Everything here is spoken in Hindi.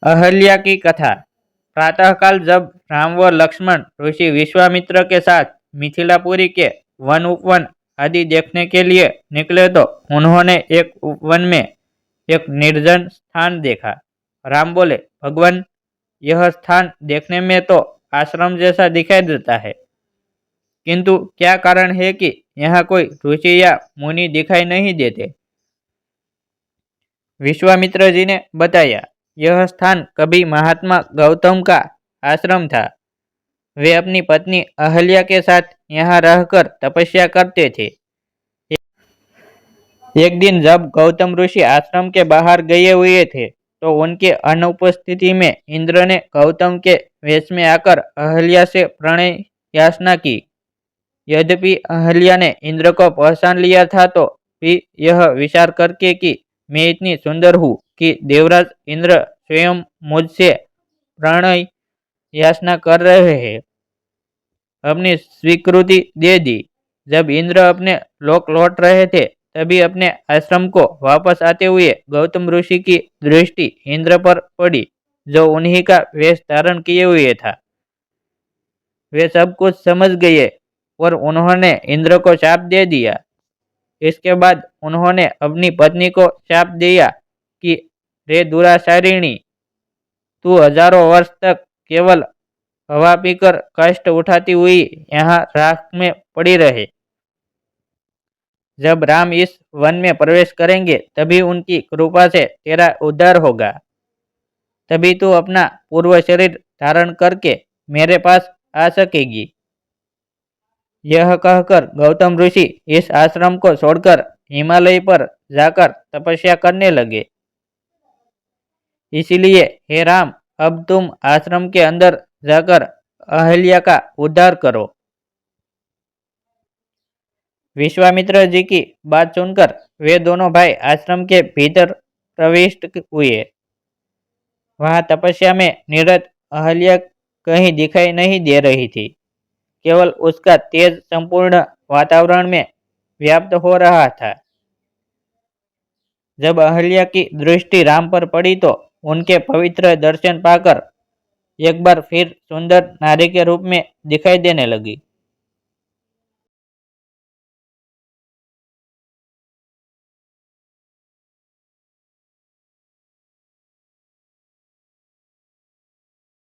अहल्या की कथा। प्रातःकाल जब राम व लक्ष्मण ऋषि विश्वामित्र के साथ मिथिलापुरी के वन उपवन आदि देखने के लिए निकले तो उन्होंने एक उपवन में एक निर्जन स्थान देखा। राम बोले, भगवान, यह स्थान देखने में तो आश्रम जैसा दिखाई देता है, किंतु क्या कारण है कि यहाँ कोई ऋषि या मुनि दिखाई नहीं देते। विश्वामित्र जी ने बताया, यह स्थान कभी महात्मा गौतम का आश्रम था। वे अपनी पत्नी अहल्या के साथ यहाँ रहकर तपस्या करते थे। एक दिन जब गौतम ऋषि आश्रम के बाहर गए हुए थे तो उनके अनुपस्थिति में इंद्र ने गौतम के वेश में आकर अहल्या से प्रणय याचना की। यद्यपि अहल्या ने इंद्र को पहचान लिया था तो भी यह विचार करके कि मैं इतनी सुंदर हूँ कि देवराज इंद्र स्वयं मुझसे प्रणय याचना कर रहे हैं, अपनी स्वीकृति दे दी। जब इंद्र अपने लोक लौट रहे थे तभी अपने आश्रम को वापस आते हुए गौतम ऋषि की दृष्टि इंद्र पर पड़ी, जो उन्हीं का वेश धारण किए हुए था। वे सब कुछ समझ गए और उन्होंने इंद्र को शाप दे दिया। इसके बाद उन्होंने अपनी पत्नी को शाप दिया कि रे दुराचारिणी, तू हजारों वर्ष तक केवल हवा पीकर कष्ट उठाती हुई यहाँ राख में पड़ी रहे। जब राम इस वन में प्रवेश करेंगे तभी उनकी कृपा से तेरा उद्धार होगा। तभी तू अपना पूर्व शरीर धारण करके मेरे पास आ सकेगी। यह कहकर गौतम ऋषि इस आश्रम को छोड़कर हिमालय पर जाकर तपस्या करने लगे। इसलिए हे राम, अब तुम आश्रम के अंदर जाकर अहल्या का उद्धार करो। विश्वामित्र जी की बात सुनकर वे दोनों भाई आश्रम के भीतर प्रविष्ट हुए। वहां तपस्या में निरत अहल्या कहीं दिखाई नहीं दे रही थी। केवल उसका तेज संपूर्ण वातावरण में व्याप्त हो रहा था। जब अहल्या की दृष्टि राम पर पड़ी तो उनके पवित्र दर्शन पाकर एक बार फिर सुंदर नारी के रूप में दिखाई देने लगी।